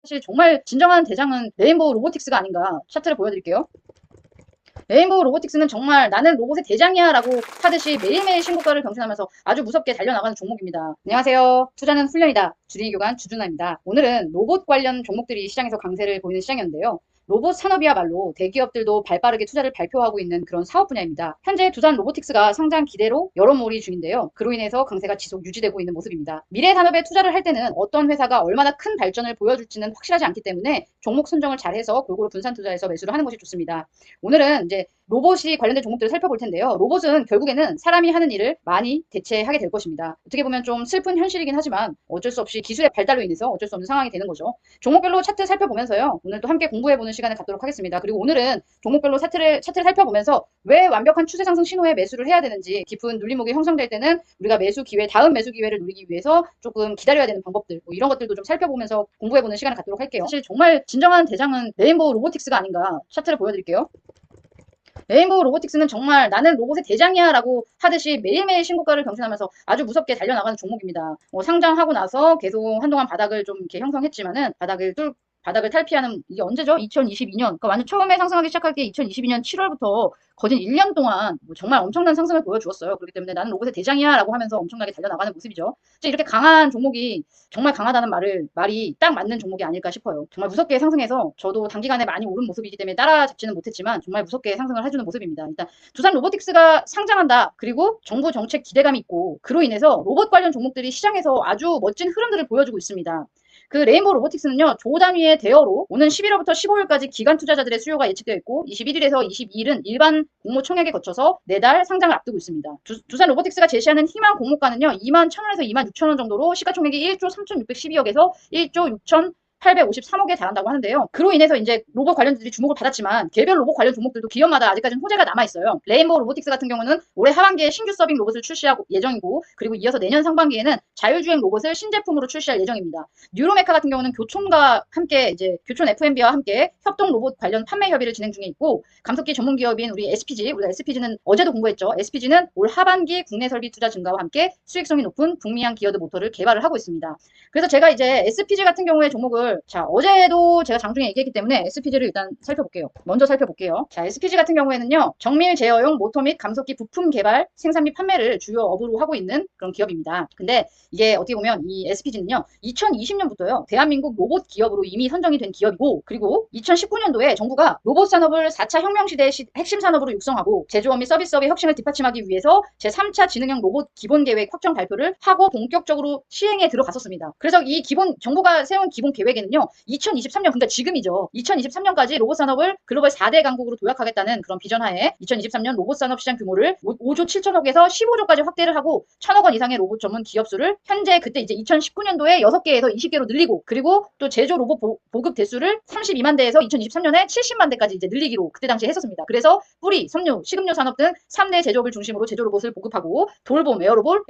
사실 정말 진정한 대장은 레인보우 로보틱스가 아닌가. 차트를 보여드릴게요. 레인보우 로보틱스는 정말 나는 로봇의 대장이야 라고 하듯이 매일매일 신고가를 경신하면서 아주 무섭게 달려나가는 종목입니다. 안녕하세요. 투자는 훈련이다. 주린이교관 주준아입니다. 오늘은 로봇 관련 종목들이 시장에서 강세를 보이는 시장이었는데요. 로봇 산업이야말로 대기업들도 발빠르게 투자를 발표하고 있는 그런 사업 분야입니다. 현재 두산 로보틱스가 상장 기대로 여론몰이 중인데요. 그로 인해서 강세가 지속 유지되고 있는 모습입니다. 미래 산업에 투자를 할 때는 어떤 회사가 얼마나 큰 발전을 보여줄지는 확실하지 않기 때문에 종목 선정을 잘해서 골고루 분산 투자해서 매수를 하는 것이 좋습니다. 오늘은 이제 로봇이 관련된 종목들을 살펴볼 텐데요. 로봇은 결국에는 사람이 하는 일을 많이 대체하게 될 것입니다. 어떻게 보면 좀 슬픈 현실이긴 하지만 어쩔 수 없이 기술의 발달로 인해서 어쩔 수 없는 상황이 되는 거죠. 종목별로 차트 살펴보면서요. 오늘 또 함께 공부해보는 시간을 갖도록 하겠습니다. 그리고 오늘은 종목별로 차트를 살펴보면서 왜 완벽한 추세 상승 신호에 매수를 해야 되는지, 깊은 눌림목이 형성될 때는 우리가 매수 기회, 다음 매수 기회를 누리기 위해서 조금 기다려야 되는 방법들, 뭐 이런 것들도 좀 살펴보면서 공부해보는 시간을 갖도록 할게요. 사실 정말 진정한 대장은 레인보우 로보틱스가 아닌가. 차트를 보여드릴게요. 레인보우 로보틱스는 정말 나는 로봇의 대장이야 라고 하듯이 매일매일 신고가를 경신하면서 아주 무섭게 달려나가는 종목입니다. 상장하고 나서 계속 한동안 바닥을 좀 이렇게 형성했지만은 바닥을 탈피하는 이게 언제죠? 2022년. 그러니까 완전 처음에 상승하기 시작할 때 2022년 7월부터 거진 1년 동안 정말 엄청난 상승을 보여주었어요. 그렇기 때문에 나는 로봇의 대장이야 라고 하면서 엄청나게 달려나가는 모습이죠. 이렇게 강한 종목이 정말 강하다는 말이 딱 맞는 종목이 아닐까 싶어요. 정말 무섭게 상승해서 저도 단기간에 많이 오른 모습이기 때문에 따라잡지는 못했지만 정말 무섭게 상승을 해주는 모습입니다. 일단 두산 로보틱스가 상장한다. 그리고 정부 정책 기대감이 있고 그로 인해서 로봇 관련 종목들이 시장에서 아주 멋진 흐름들을 보여주고 있습니다. 그 레인보우 로보틱스는요, 조 단위의 대여로 오는 11월부터 15일까지 기관 투자자들의 수요가 예측되어 있고 21일에서 22일은 일반 공모 청약에 거쳐서 4달 상장을 앞두고 있습니다. 두산 로보틱스가 제시하는 희망 공모가는요, 2만 1,000원에서 2만 6천원 정도로 시가총액이 1조 3,612억에서 1조 6천 853억에 달한다고 하는데요. 그로 인해서 이제 로봇 관련주들이 주목을 받았지만 개별 로봇 관련 종목들도 기업마다 아직까지는 호재가 남아있어요. 레인보우 로보틱스 같은 경우는 올해 하반기에 신규 서빙 로봇을 출시할 예정이고 그리고 이어서 내년 상반기에는 자율주행 로봇을 신제품으로 출시할 예정입니다. 뉴로메카 같은 경우는 교촌과 함께 이제 교촌 FMB와 함께 협동 로봇 관련 판매 협의를 진행 중에 있고 감속기 전문 기업인 우리 SPG, 우리가 SPG는 어제도 공부했죠. SPG는 올 하반기 국내 설비 투자 증가와 함께 수익성이 높은 북미향 기어드 모터를 개발을 하고 있습니다. 그래서 제가 이제 SPG 같은 경우에 종목을 어제도 제가 장중에 얘기했기 때문에 SPG를 일단 살펴볼게요. 먼저 살펴볼게요. SPG 같은 경우에는요, 정밀 제어용 모터 및 감속기 부품 개발, 생산 및 판매를 주요 업으로 하고 있는 그런 기업입니다. 근데 이게 어떻게 보면 이 SPG는요, 2020년부터요, 대한민국 로봇 기업으로 이미 선정이 된 기업이고, 그리고 2019년도에 정부가 로봇 산업을 4차 혁명 시대의 핵심 산업으로 육성하고, 제조업 및 서비스업의 혁신을 뒷받침하기 위해서 제3차 지능형 로봇 기본 계획 확정 발표를 하고 본격적으로 시행에 들어갔었습니다. 그래서 이 정부가 세운 기본 계획에는요, 2023년, 그러니까 지금이죠. 2023년까지 로봇 산업을 글로벌 4대 강국으로 도약하겠다는 그런 비전 하에 2023년 로봇 산업 시장 규모를 5조 7천억에서 15조까지 확대를 하고 1,000억 원 이상의 로봇 전문 기업 수를 현재 그때 이제 2019년도에 6개에서 20개로 늘리고 그리고 또 제조 로봇 보급 대수를 32만 대에서 2023년에 70만 대까지 이제 늘리기로 그때 당시에 했었습니다. 그래서 뿌리, 섬유, 식음료 산업 등 3대 제조업을 중심으로 제조 로봇을 보급하고 돌봄, 에어로봇,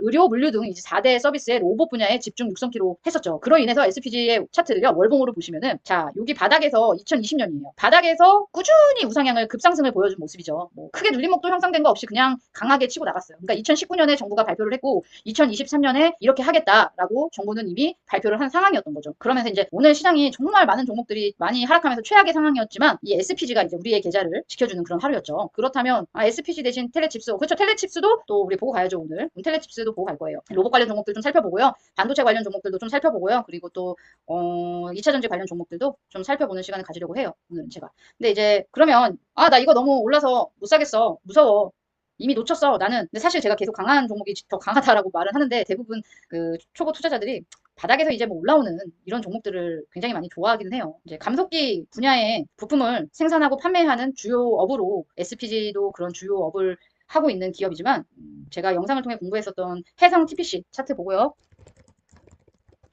의료, 물류 등 이제 4대 서비스의 로봇 분야에 집중 육성키로 했었죠. 그로 인해서 SPG의 차트를요, 월봉으로 보시면은 여기 바닥에서 2020년이에요. 바닥에서 꾸준히 우상향을 급상승을 보여준 모습이죠. 뭐 크게 눌림목도 형성된 거 없이 그냥 강하게 치고 나갔어요. 그러니까 2019년에 정부가 발표를 했고 2023년에 이렇게 하겠다라고 정부는 이미 발표를 한 상황이었던 거죠. 그러면서 이제 오늘 시장이 정말 많은 종목들이 많이 하락하면서 최악의 상황이었지만 이 SPG가 이제 우리의 계좌를 지켜주는 그런 하루였죠. 그렇다면 SPG 대신 텔레칩스, 그렇죠. 텔레칩스도 또 우리 보고 가야죠. 오늘 텔레칩스도 보고 갈 거예요. 로봇 관련 종목들 좀 살펴보고요. 반도체 관련 종목들도 좀 살펴보고요. 그리고 또 2차전지 관련 종목들도 좀 살펴보는 시간을 가지려고 해요. 오늘은 제가. 근데 이제 그러면 나 이거 너무 올라서 못 사겠어. 무서워. 이미 놓쳤어. 나는. 근데 사실 제가 계속 강한 종목이 더 강하다라고 말은 하는데 대부분 그 초보 투자자들이 바닥에서 이제 뭐 올라오는 이런 종목들을 굉장히 많이 좋아하기는 해요. 이제 감속기 분야의 부품을 생산하고 판매하는 주요 업으로 SPG도 그런 주요 업을 하고 있는 기업이지만 제가 영상을 통해 공부했었던 해성 TPC 차트 보고요.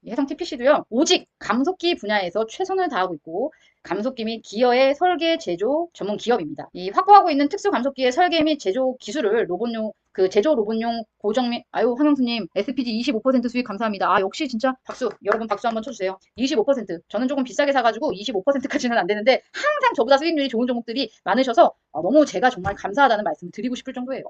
해성 TPC도요, 오직 감속기 분야에서 최선을 다하고 있고 감속기 및 기어의 설계 제조 전문 기업입니다. 이 확보하고 있는 특수 감속기의 설계 및 제조 기술을 로봇용 제조 로봇용 고정 및 황영수님 SPG 25% 수익 감사합니다. 역시 진짜 박수. 여러분 박수 한번 쳐주세요. 25%. 저는 조금 비싸게 사가지고 25%까지는 안 되는데 항상 저보다 수익률이 좋은 종목들이 많으셔서 너무 제가 정말 감사하다는 말씀을 드리고 싶을 정도예요.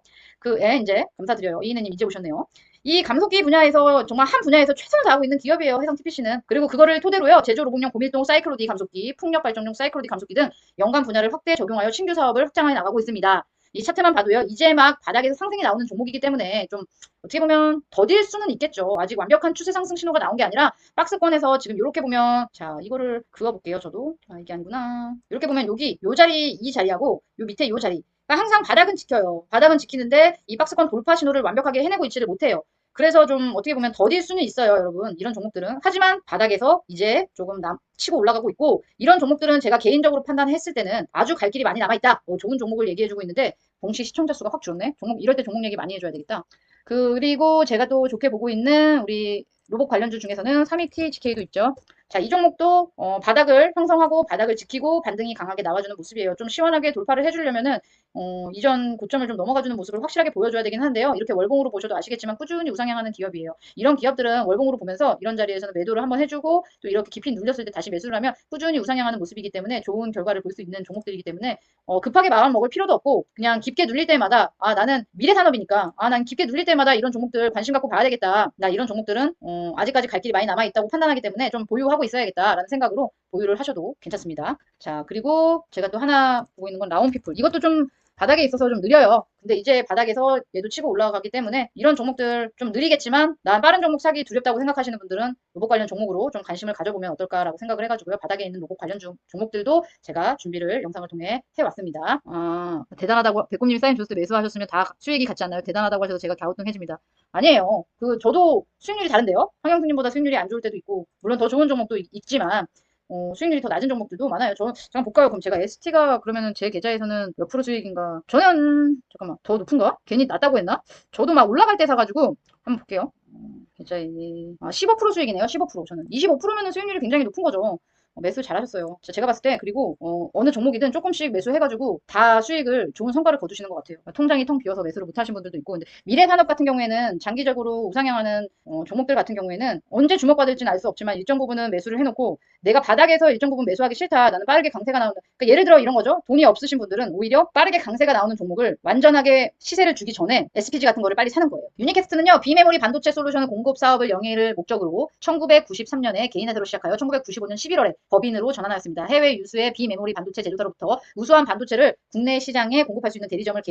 이제 감사드려요. 이인혜님 이제 오셨네요. 이 감속기 분야에서 정말 한 분야에서 최선을 다하고 있는 기업이에요. 해성 TPC는. 그리고 그거를 토대로요. 제조 로봇용 고밀동 사이클로디 감속기, 풍력 발전용 사이클로디 감속기 등 연관 분야를 확대 적용하여 신규 사업을 확장해 나가고 있습니다. 이 차트만 봐도요. 이제 막 바닥에서 상승이 나오는 종목이기 때문에 좀 어떻게 보면 더딜 수는 있겠죠. 아직 완벽한 추세 상승 신호가 나온 게 아니라 박스권에서 지금 이렇게 보면 자 이거를 그어볼게요. 저도 이게 아니구나. 이렇게 보면 여기 요 자리 이 자리하고 요 밑에 요 자리 그러니까 항상 바닥은 지켜요. 바닥은 지키는데 이 박스권 돌파 신호를 완벽하게 해내고 있지를 못해요. 그래서 좀 어떻게 보면 더딜 수는 있어요, 여러분. 이런 종목들은. 하지만 바닥에서 이제 조금 치고 올라가고 있고 이런 종목들은 제가 개인적으로 판단했을 때는 아주 갈 길이 많이 남아있다. 좋은 종목을 얘기해주고 있는데 동시 시청자 수가 확 줄었네. 이럴 때 종목 얘기 많이 해줘야 되겠다. 그리고 제가 또 좋게 보고 있는 우리 로봇 관련주 중에서는 32THK도 있죠. 자, 이 종목도 바닥을 형성하고 바닥을 지키고 반등이 강하게 나와주는 모습이에요. 좀 시원하게 돌파를 해주려면은 이전 고점을 좀 넘어가주는 모습을 확실하게 보여줘야 되긴 한데요. 이렇게 월봉으로 보셔도 아시겠지만 꾸준히 우상향하는 기업이에요. 이런 기업들은 월봉으로 보면서 이런 자리에서는 매도를 한번 해주고 또 이렇게 깊이 눌렸을 때 다시 매수를 하면 꾸준히 우상향하는 모습이기 때문에 좋은 결과를 볼 수 있는 종목들이기 때문에 급하게 마음 먹을 필요도 없고 그냥 깊게 눌릴 때마다 나는 미래 산업이니까 난 깊게 눌릴 때마다 이런 종목들 관심 갖고 봐야 되겠다. 나 이런 종목들은 아직까지 갈 길이 많이 남아 있다고 판단하기 때문에 좀 보유하고 있어야겠다라는 생각으로 보유를 하셔도 괜찮습니다. 자, 그리고 제가 또 하나 보고 있는 건 라온피플. 이것도 좀 바닥에 있어서 좀 느려요. 근데 이제 바닥에서 얘도 치고 올라가기 때문에 이런 종목들 좀 느리겠지만 난 빠른 종목 사기 두렵다고 생각하시는 분들은 로봇 관련 종목으로 좀 관심을 가져보면 어떨까라고 생각을 해가지고요. 바닥에 있는 로봇 관련 종목들도 제가 준비를 영상을 통해 해왔습니다. 대단하다고 백곰님이 사인 줬을 때 매수하셨으면 다 수익이 같지 않나요? 대단하다고 하셔서 제가 갸우뚱해집니다. 아니에요. 저도 수익률이 다른데요. 황영수님보다 수익률이 안 좋을 때도 있고 물론 더 좋은 종목도 있지만 수익률이 더 낮은 종목들도 많아요. 잠깐 볼까요? 그럼 제가 ST가 그러면은 제 계좌에서는 몇 프로 수익인가? 저는 잠깐만 더 높은가? 괜히 낮다고 했나? 저도 막 올라갈 때 사가지고 한번 볼게요. 계좌에 15% 수익이네요. 15%. 저는 25%면은 수익률이 굉장히 높은 거죠. 매수 잘하셨어요. 제가 봤을 때 그리고 어느 종목이든 조금씩 매수해가지고 다 수익을 좋은 성과를 거두시는 것 같아요. 통장이 텅 비어서 매수를 못하신 분들도 있고 근데 미래산업 같은 경우에는 장기적으로 우상향하는 종목들 같은 경우에는 언제 주목받을지는 알 수 없지만 일정 부분은 매수를 해놓고 내가 바닥에서 일정 부분 매수하기 싫다. 나는 빠르게 강세가 나온다. 그러니까 예를 들어 이런 거죠. 돈이 없으신 분들은 오히려 빠르게 강세가 나오는 종목을 완전하게 시세를 주기 전에 SPG 같은 거를 빨리 사는 거예요. 유니캐스트는요. 비메모리 반도체 솔루션 공급 사업을 영위를 목적으로 1993년에 개인 회사로 시작하여 1995년 11월에 법인으로 전환하였습니다. 해외 유수의 비메모리 반도체 제조사로부터 우수한 반도체를 국내 시장에 공급할 수 있는 대리점을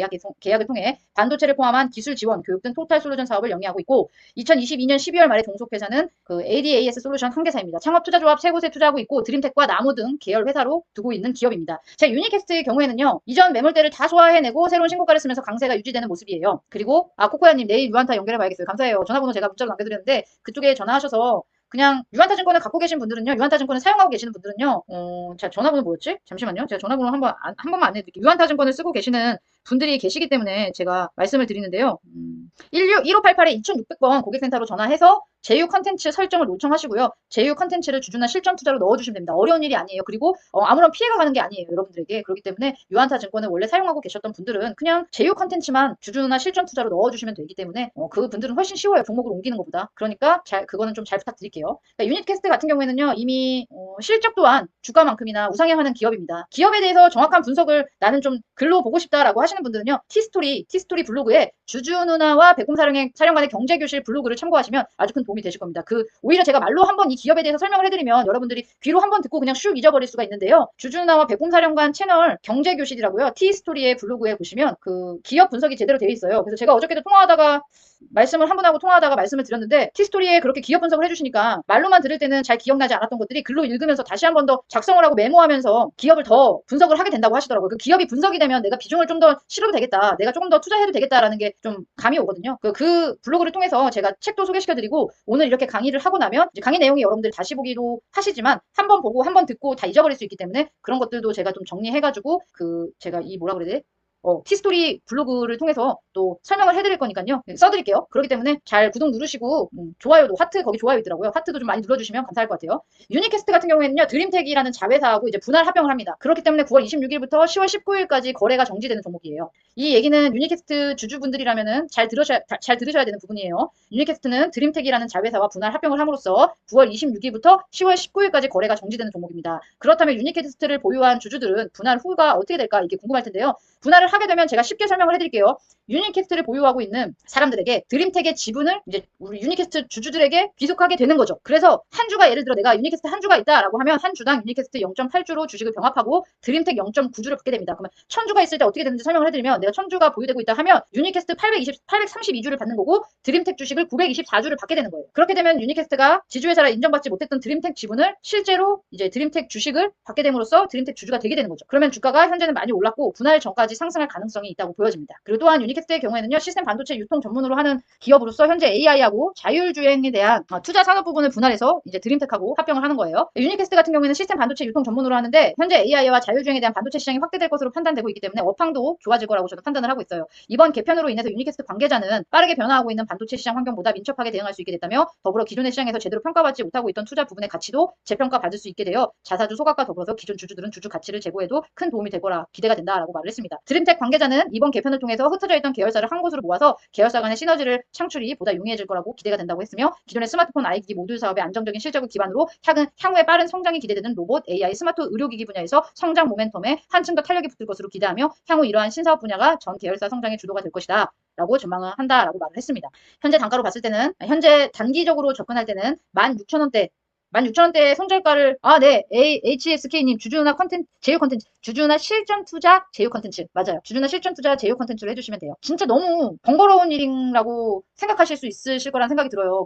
계약을 통해 반도체를 포함한 기술 지원, 교육 등 토탈 솔루션 사업을 영위하고 있고 2022년 12월 말에 종속회사는 ADAS 솔루션 한계사입니다. 창업투자조합 세 곳에 투자하고 있고 드림텍과 나무 등 계열 회사로 두고 있는 기업입니다. 제 유니캐스트의 경우에는요. 이전 매물대를 다 소화해내고 새로운 신고가를 쓰면서 강세가 유지되는 모습이에요. 그리고 코코야님 내일 유한타 연결해봐야겠어요. 감사해요. 전화번호 제가 문자로 남겨드렸는데 그쪽에 전화하셔서 그냥 유한타증권을 갖고 계신 분들은요. 유한타증권을 사용하고 계시는 분들은요. 자, 전화번호 뭐였지? 잠시만요. 제가 전화번호 한 번만 안내드릴게요. 유한타증권을 쓰고 계시는 분들이 계시기 때문에 제가 말씀을 드리는데요. 1588에 2600번 고객센터로 전화해서 제휴 컨텐츠 설정을 요청하시고요. 제휴 컨텐츠를 주주나 실전 투자로 넣어주시면 됩니다. 어려운 일이 아니에요. 그리고 아무런 피해가 가는 게 아니에요. 여러분들에게. 그렇기 때문에 유한타증권을 원래 사용하고 계셨던 분들은 그냥 제휴 컨텐츠만 주주나 실전 투자로 넣어주시면 되기 때문에 그 분들은 훨씬 쉬워요. 종목을 옮기는 것보다. 그러니까 그거는 좀 잘 부탁드릴게요. 그러니까 유닛캐스트 같은 경우에는요. 이미 실적 또한 주가만큼이나 우상향하는 기업입니다. 기업에 대해서 정확한 분석을 나는 좀 글로 보고 싶다라고 하시는 분들은요. 티스토리 블로그에 주주 누나와 백곰사령관의 경제교실 블로그를 참고하시면 아주 큰 도움이 되실 겁니다. 오히려 제가 말로 한번 이 기업에 대해서 설명을 해드리면 여러분들이 귀로 한번 듣고 그냥 슉 잊어버릴 수가 있는데요. 주주 누나와 백곰사령관 채널 경제교실이라고요. 티스토리의 블로그에 보시면 기업 분석이 제대로 되어 있어요. 그래서 제가 어저께도 말씀을 한 분하고 통화하다가 말씀을 드렸는데 티스토리에 그렇게 기업 분석을 해주시니까 말로만 들을 때는 잘 기억나지 않았던 것들이 글로 읽으면서 다시 한 번 더 작성을 하고 메모하면서 기업을 더 분석을 하게 된다고 하시더라고요. 그 기업이 분석이 되면 내가 비중을 좀 더 실어도 되겠다. 내가 조금 더 투자해도 되겠다라는 게 좀 감이 오거든요. 그 블로그를 통해서 제가 책도 소개시켜드리고 오늘 이렇게 강의를 하고 나면 이제 강의 내용이 여러분들 다시 보기도 하시지만 한 번 보고 한 번 듣고 다 잊어버릴 수 있기 때문에 그런 것들도 제가 좀 정리해가지고 제가 뭐라 그래야 돼? 티스토리 블로그를 통해서 또 설명을 해드릴 거니까요. 써드릴게요. 그렇기 때문에 잘 구독 누르시고 좋아요도 하트 거기 좋아요 있더라고요. 하트도 좀 많이 눌러주시면 감사할 것 같아요. 유니캐스트 같은 경우에는요. 드림텍이라는 자회사하고 이제 분할 합병을 합니다. 그렇기 때문에 9월 26일부터 10월 19일까지 거래가 정지되는 종목이에요. 이 얘기는 유니캐스트 주주분들이라면은 잘 들으셔야 되는 부분이에요. 유니캐스트는 드림텍이라는 자회사와 분할 합병을 함으로써 9월 26일부터 10월 19일까지 거래가 정지되는 종목입니다. 그렇다면 유니캐스트를 보유한 주주들은 분할 후가 어떻게 될까 이게 궁금할 텐데요. 분할을 하게 되면 제가 쉽게 설명을 해드릴게요. 유니캐스트를 보유하고 있는 사람들에게 드림텍의 지분을 이제 우리 유니캐스트 주주들에게 귀속하게 되는 거죠. 그래서 한 주가 예를 들어 내가 유니캐스트 한 주가 있다라고 하면 한 주당 유니캐스트 0.8주로 주식을 병합하고 드림텍 0.9주를 받게 됩니다. 그러면 1000주가 있을 때 어떻게 되는지 설명을 해드리면 내가 1000주가 보유되고 있다 하면 유니캐스트 832주를 받는 거고 드림텍 주식을 924주를 받게 되는 거예요. 그렇게 되면 유니캐스트가 지주회사라 인정받지 못했던 드림텍 지분을 실제로 이제 드림텍 주식을 받게 됨으로써 드림텍 주주가 되게 되는 거죠. 그러면 주가가 현재는 많이 올랐고 분할 전까지 상승할 가능성이 있다고 보여집니다. 그리고 또한 유니캐스트의 경우에는요. 시스템 반도체 유통 전문으로 하는 기업으로서 현재 AI하고 자율주행에 대한 투자 산업 부분을 분할해서 이제 드림텍하고 합병을 하는 거예요. 유니캐스트 같은 경우에는 시스템 반도체 유통 전문으로 하는데 현재 AI와 자율주행에 대한 반도체 시장이 확대될 것으로 판단되고 있기 때문에 업황도 좋아질 거라고 저는 판단을 하고 있어요. 이번 개편으로 인해서 유니캐스트 관계자는 빠르게 변화하고 있는 반도체 시장 환경보다 민첩하게 대응할 수 있게 됐다며 더불어 기존의 시장에서 제대로 평가받지 못하고 있던 투자 부분의 가치도 재평가 받을 수 있게 되어 자사주 소각과 더불어서 기존 주주들은 주주 가치를 제고해도 큰 도움이 될 거라 기대가 된다라고 말을 했습니다. 드림텍 관계자는 이번 개편을 통해서 흩어져 있던 계열사를 한 곳으로 모아서 계열사 간의 시너지를 창출이 보다 용이해질 거라고 기대가 된다고 했으며 기존의 스마트폰 IG기 모듈 사업의 안정적인 실적을 기반으로 향후에 빠른 성장이 기대되는 로봇, AI, 스마트 의료기기 분야에서 성장 모멘텀에 한층 더 탄력이 붙을 것으로 기대하며 향후 이러한 신사업 분야가 전 계열사 성장의 주도가 될 것이다. 라고 전망을 한다라고 말을 했습니다. 현재 단가로 봤을 때는 현재 단기적으로 접근할 때는 16,000원대 16,000원대의 손절가를 네. HSK님 주주나 컨텐츠 제휴 컨텐츠 주주나 실전 투자 제휴 컨텐츠 맞아요. 주주나 실전 투자 제휴 컨텐츠를 해주시면 돼요. 진짜 너무 번거로운 일이라고 생각하실 수 있으실 거란 생각이 들어요.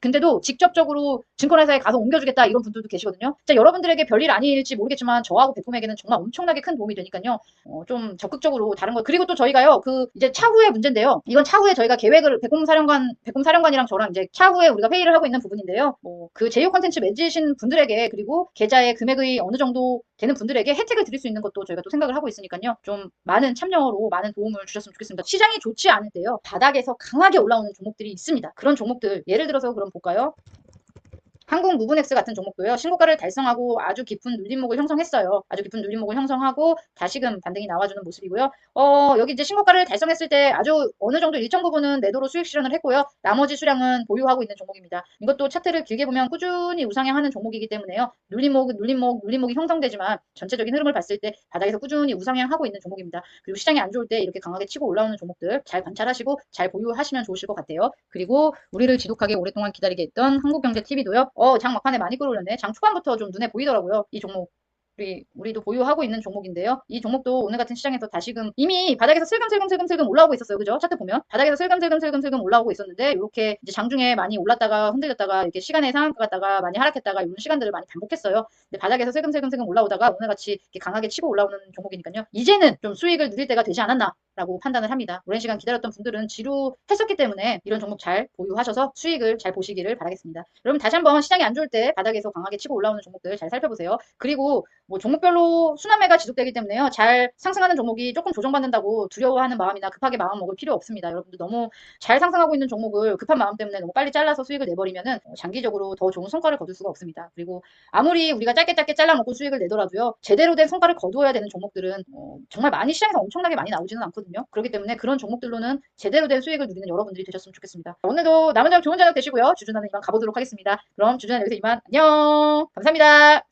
근데도 직접적으로 증권회사에 가서 옮겨주겠다 이런 분들도 계시거든요. 진짜 여러분들에게 별일 아닐지 모르겠지만 저하고 백곰에게는 정말 엄청나게 큰 도움이 되니까요. 좀 적극적으로 다른 거 그리고 또 저희가요 이제 차후의 문제인데요. 이건 차후에 저희가 계획을 백곰 사령관이랑 저랑 이제 차후에 우리가 회의를 하고 있는 부분인데요. 그 제휴 컨텐츠 맺으신 분들에게 그리고 계좌의 금액이 어느 정도 되는 분들에게 혜택을 드릴 수 있는 것도 저희가 또 생각을 하고 있으니까요. 좀 많은 참여로 많은 도움을 주셨으면 좋겠습니다. 시장이 좋지 않을 때요. 바닥에서 강하게 올라오는 종목들이 있습니다. 그런 종목들 예를 들어서 그럼 볼까요? 한국무브넥스 같은 종목도요. 신고가를 달성하고 아주 깊은 눌림목을 형성했어요. 아주 깊은 눌림목을 형성하고 다시금 반등이 나와주는 모습이고요. 여기 이제 신고가를 달성했을 때 아주 어느 정도 일정 부분은 내도로 수익 실현을 했고요. 나머지 수량은 보유하고 있는 종목입니다. 이것도 차트를 길게 보면 꾸준히 우상향하는 종목이기 때문에요. 눌림목이 형성되지만 전체적인 흐름을 봤을 때 바닥에서 꾸준히 우상향하고 있는 종목입니다. 그리고 시장이 안 좋을 때 이렇게 강하게 치고 올라오는 종목들 잘 관찰하시고 잘 보유하시면 좋으실 것 같아요. 그리고 우리를 지독하게 오랫동안 기다리게 했던 한국경제TV도요. 장 막판에 많이 끌어올렸네. 장 초반부터 좀 눈에 보이더라고요. 이 종목. 우리도 보유하고 있는 종목인데요. 이 종목도 오늘 같은 시장에서 다시금 이미 바닥에서 슬금슬금 올라오고 있었어요. 그죠? 차트 보면. 바닥에서 슬금슬금 올라오고 있었는데 이렇게 이제 장중에 많이 올랐다가 흔들렸다가 이렇게 시간의 상한가 갔다가 많이 하락했다가 이런 시간들을 많이 반복했어요. 근데 바닥에서 슬금슬금 올라오다가 오늘같이 이렇게 강하게 치고 올라오는 종목이니까요. 이제는 좀 수익을 누릴 때가 되지 않았나 라고 판단을 합니다. 오랜 시간 기다렸던 분들은 지루했었기 때문에 이런 종목 잘 보유하셔서 수익을 잘 보시기를 바라겠습니다. 여러분 다시 한번 시장이 안 좋을 때 바닥에서 강하게 치고 올라오는 종목들 잘 살펴보세요. 그리고 종목별로 순환매가 지속되기 때문에요. 잘 상승하는 종목이 조금 조정받는다고 두려워하는 마음이나 급하게 마음 먹을 필요 없습니다. 여러분들 너무 잘 상승하고 있는 종목을 급한 마음 때문에 너무 빨리 잘라서 수익을 내버리면은 장기적으로 더 좋은 성과를 거둘 수가 없습니다. 그리고 아무리 우리가 짧게 잘라먹고 수익을 내더라도요. 제대로 된 성과를 거두어야 되는 종목들은 정말 많이 시장에서 엄청나게 많이 나오지는 않거든요. 그렇기 때문에 그런 종목들로는 제대로 된 수익을 누리는 여러분들이 되셨으면 좋겠습니다. 오늘도 남은 저녁 좋은 저녁 되시고요. 주주나는 이만 가보도록 하겠습니다. 그럼 주주는 여기서 이만 안녕. 감사합니다.